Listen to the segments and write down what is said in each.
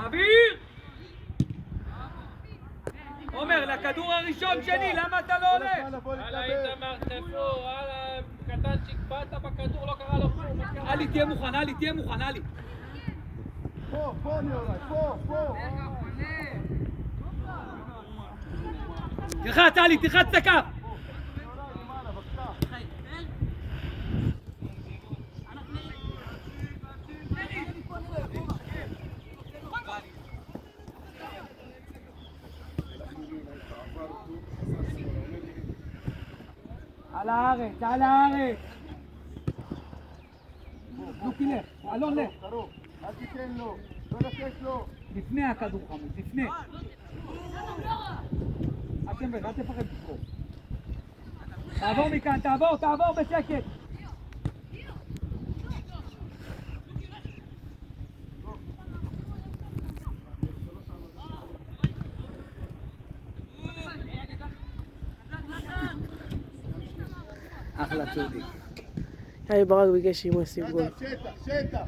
אביר! עומר, לכדור הראשון שני, למה אתה לא עולה? הלאה איתמר, תפו, הלאה, קטנצ'יק, באת בכדור, לא קרה לו כלום. אלי, תהיה מוכן, אלי, תהיה מוכן, אלי. פה נראה, פה. תלחץ, אלי, תלחץ את הקו. על הארץ, על הארץ. לוקי לך, אלון לך. אל תיתן לו, לא לתת לו. לפני הכדור חמוד, לפני. אל תפחד לקרוא. תעבור מכאן, תעבור בשקט. אחלה צודי. היי ברק ביקש שימו ישים גול. שטח.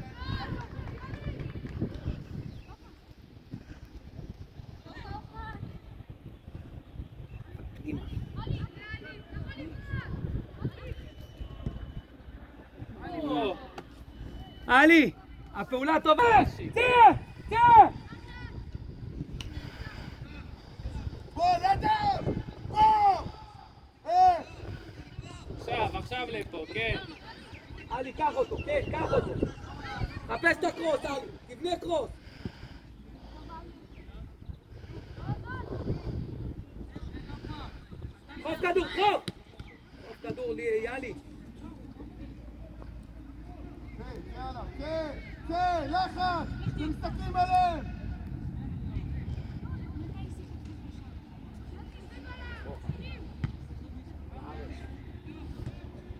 אלי, הפעולה טובה! תהיה! בוא, נדב! בוא! עכשיו לפה, כן. אלי, קח אותו, כן, קח אותו. חפש את הקרוס, אלי, תבנה קרוס. חוף כדור, חוף כדור, יאלי. כן, לחץ! אתם מסתכלים עליהם!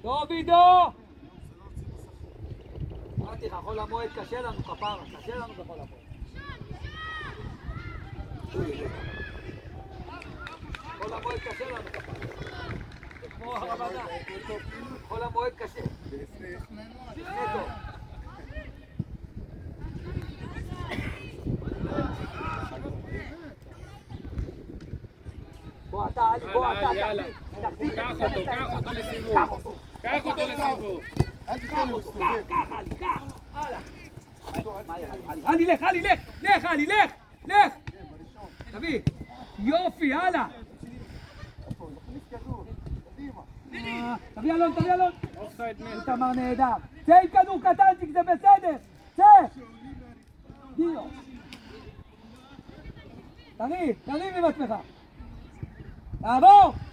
טוב, עידו! אמרתי לך, חול המועד קשה לנו כפרה, קשה לנו בחול המועד. חול המועד קשה לנו כפרה. זה כמו הרמדאן. חול המועד קשה. לפני טוב. בוא אתה, אלי, בוא אתה. יאללה. קח אותו לסיבוב. אל תיתן לו, קח, אלי, קח. הלאה. אלי, לך, אלי, לך. תביא. יופי, הלאה. תביא אלון. איתמר נהדר. צא עם כדור קטנצ'יק, זה בסדר. צא. דיו. תריב עם עצמך.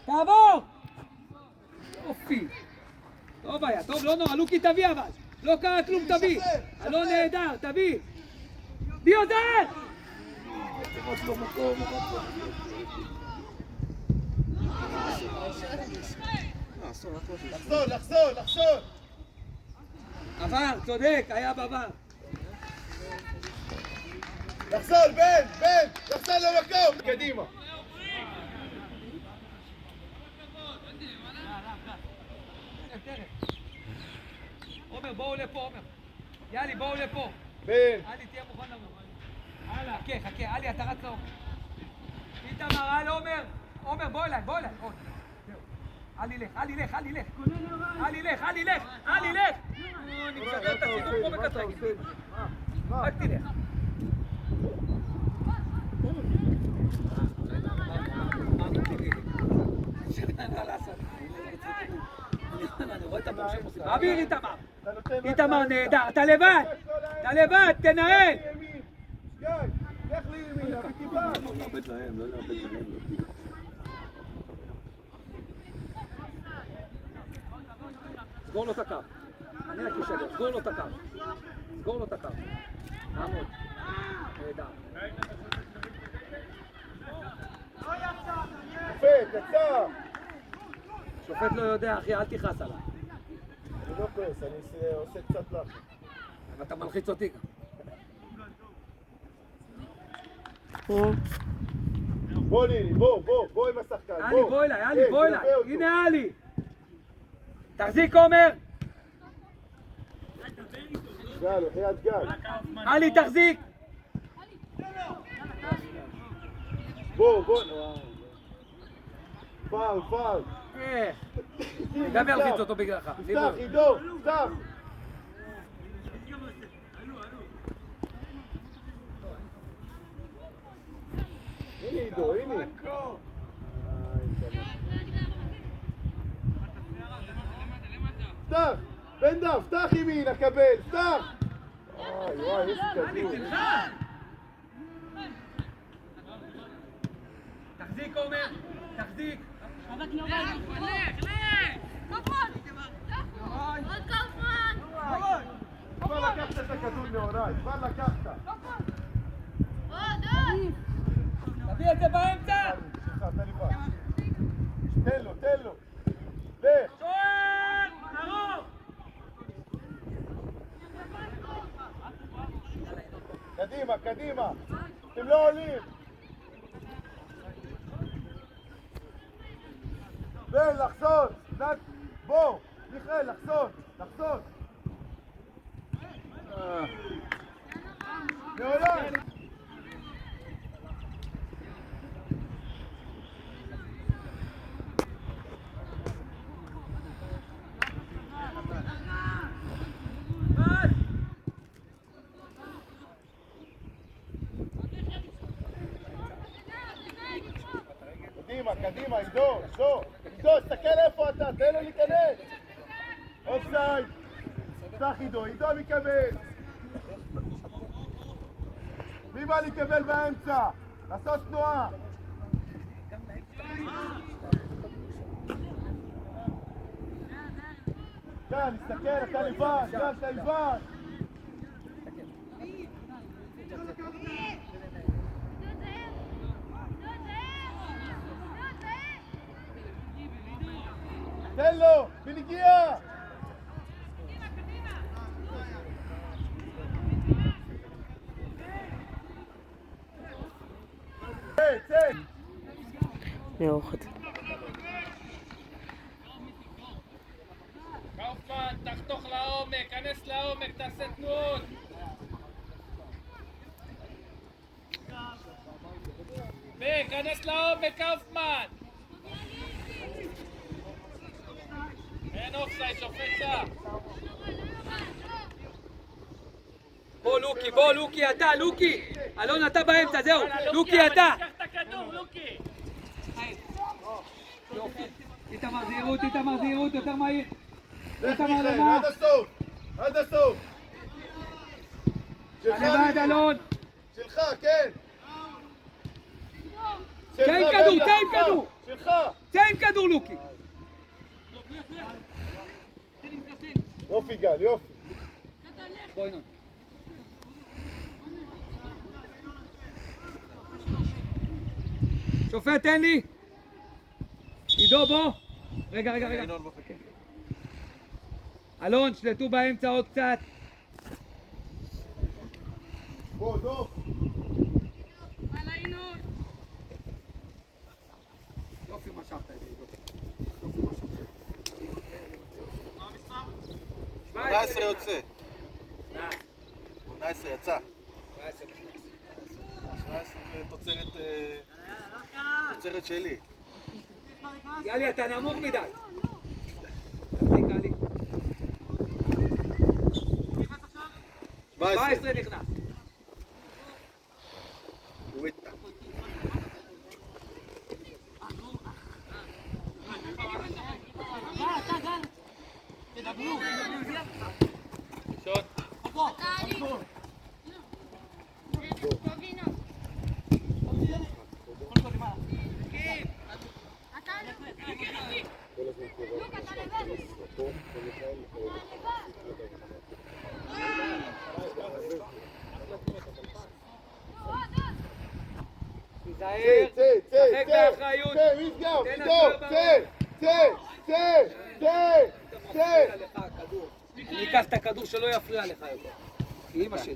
תעבור. יופי. טוב היה, טוב, לא נורא, לוקי תביא אבל. לא קרה כלום, תביא. אלון נהדר, תביא. דיודן! לחזור! עבר, צודק, היה בעבר. לחזור, בן! לחזור למקום! קדימה! עומר, בואו לפה, עומר. יאלי, בואו לפה. בן! אלי, תהיה מוכן למור. חכה, אלי, אתה רץ לעומר. איתמר, אל עומר. עומר, בוא אליי. אלי, לך. אני מסדר את הסידור פה בקטרגים. רק תלך. אביר איתמר נהדר, אתה לבד, תנהל. לך לימין, בכיפה. סגור לו את הקו. אני הקישור, סגור לו את הקו. נעמוד. נהדר. קצר. שופט לא יודע, אחי, אל תכעס עליו. אני לא כועס, אני עושה קצת לחץ. אתה מלחיץ אותי גם. בוא לילי, בוא עם השחקן, אלי, בוא אליי. הנה אלי. תחזיק עומר. גל, חיית גל. אלי, תחזיק. בוא, בוא. פאול, פאול. איך? אני גם ירביץ אותו בגללך. תפתח, עידו, תפתח. הנה עידו, הנה. פתח, בן דף, פתח ימין, הקבל, פתח. וואי, איזה כדור. תחזיק עומר, תחזיק. כבר לקחת את הכדור נאורי, כבר לקחת. תביא את זה באמצע. תן לו, תן לו. לך. שוער! קרוב! קדימה, קדימה. אתם לא עולים. בן, לחזור. בוא, מיכאל, לחזור. לחזור. נאורי. קדימה, קדימה, עידו, עידו, עידו, תסתכל איפה אתה, תן לו להיכנס. אופסייד. פתח עידו, עידו מקבל. מי בא לקבל באמצע? לעשות תנועה. כאן, נסתכל, אתה לבד, כאן, אתה לבד. תן לו, בנגיעה! צא! מאוחד. קאופמן, תחתוך לעומק, כנס לעומק, תעשה תנועות. כנס לעומק, קאופמן. אין אופסייד, שופט צע. בוא לוקי, בוא לוקי, אתה, לוקי! אלון, אתה באמצע, זהו! לוקי, אתה! קח את הכדור, לוקי! איתמר זהירות, איתמר זהירות, יותר מהיר! לך מיכאל, עד הסוף! עד הסוף! שלך, לבד, אלון! שלך, כן! צא עם כדור, צא עם כדור! שלך! צא עם כדור, לוקי! יופי גל, יופי! בואי נו. שופט, תן לי! עידו, בוא! רגע. אלון, שלטו באמצע עוד קצת. בוא, דוב! יופי משכת את זה, עידו. 18 יוצא. 18 יצא. 17 תוצרת שלי. יאללה, אתה נמוך מדי. תפסיק, יאללה. 17 נכנס. תשחק באחריות. צא! אני אקח את הכדור שלא יפריע לך יותר. כי אמא שלי.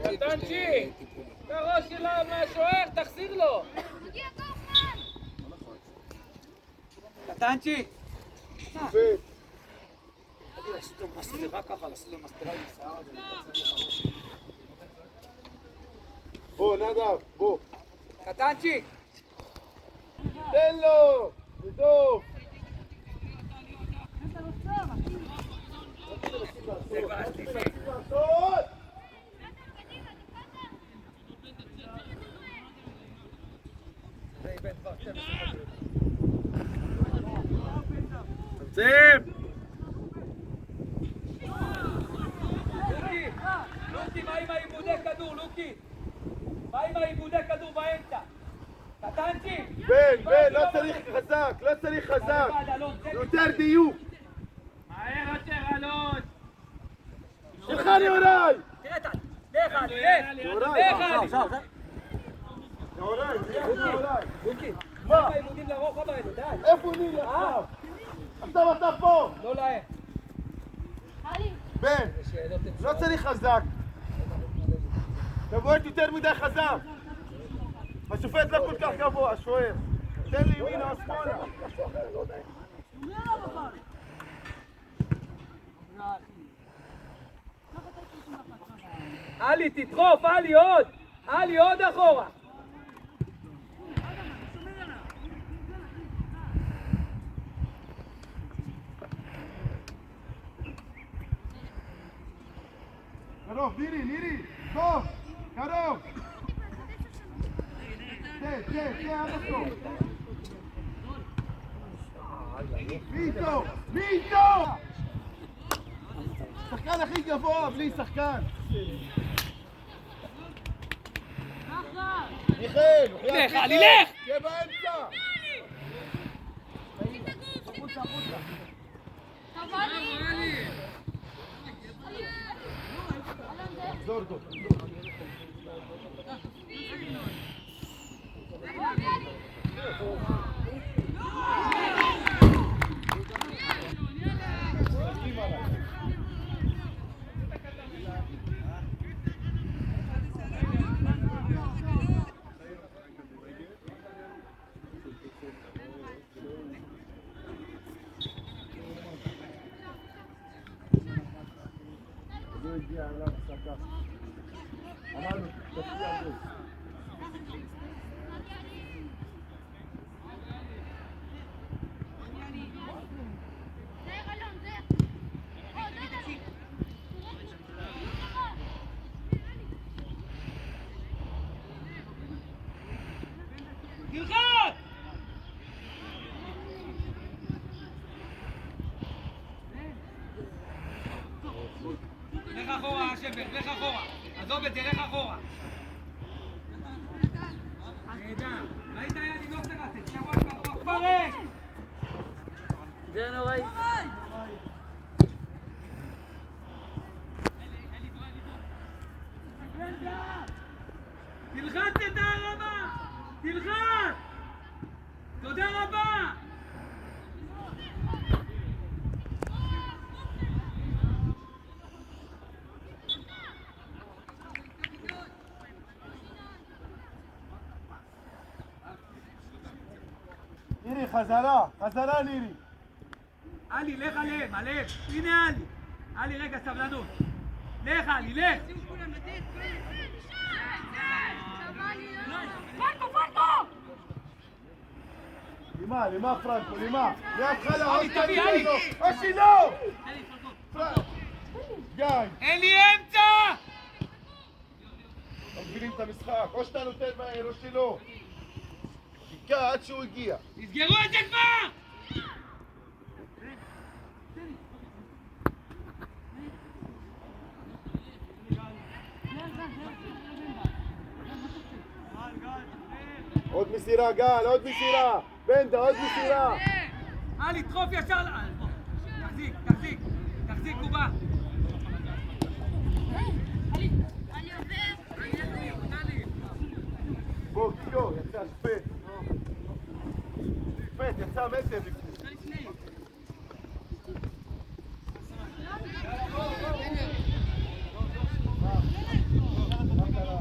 קטנצ'י! את הראש שלה מהשוער, תחזיר לו! קטנצ'י! שופט! לעשות לו מסתרה ככה, לעשות לו מסתרה עם שיער. בוא, נדב, בוא. קטנצ'יק! תן לו! זה טוב! זה כבר השלישי. לעשות! זה איבד כבר 12 דקות. צמצם! לוקי, מה עם העיבודי כדור, לוקי? מה עם העיבודי כדור באמצע? קטנצ'יק! בן, לא צריך חזק, לא צריך חזק. יותר דיוק. מהר יותר, אלון! שלך יוראי! תראה טל, לך עלי, יוראי, יוראי, יוראי. לוקי, מה? מה העיבודים לרוחב האלה, די. איפה נילי עכשיו? עכשיו אתה פה! לא להם. בן, לא צריך חזק. תבואי יותר מדי חזק. השופט לא כל כך גבוה, השוער. תן לי ימינה או שמאלה. עלי, תדחוף, עלי, עוד! עלי, עוד אחורה! קרוב, נירי, טוב, קרוב. תהיה, עד הסוף. מי איתו? שחקן הכי גבוה, בלי שחקן. מיכאל, לך, עלי, לך! תהיה באמצע. תחזור טוב. לא הגיע אליו הפסקה. אמרנו, תפקיע על זה. תלחץ! לך אחורה, שבר, לך אחורה. עזוב את זה, לך אחורה. נהדר. ראית ידי, לא תרצת. שבוע כבר פרש! זה נוראי. תלחץ את הרמה! תלחץ! תודה רבה! נירי, חזרה נירי. עלי, לך עליהם, עליהם. הנה עלי. עלי, רגע, סבלנות. לך עלי, לך! לימה, פרנקו, לימה. מההתחלה, עלי, תביא, עלי. או שלא! גיא. אין לי אמצע! מגבילים את המשחק, או שאתה נותן מהר או שלא. חיכה עד שהוא הגיע. תסגרו את זה כבר! עוד מסירה, גל, עוד מסירה. בנדה, עוד מסירה. עלי, דחוף ישר תחזיק, קובה. בוא, קיו, יצא שפט. שפט, יצא מטר לפני. מה קרה?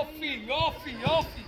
יופי, יופי, יופי.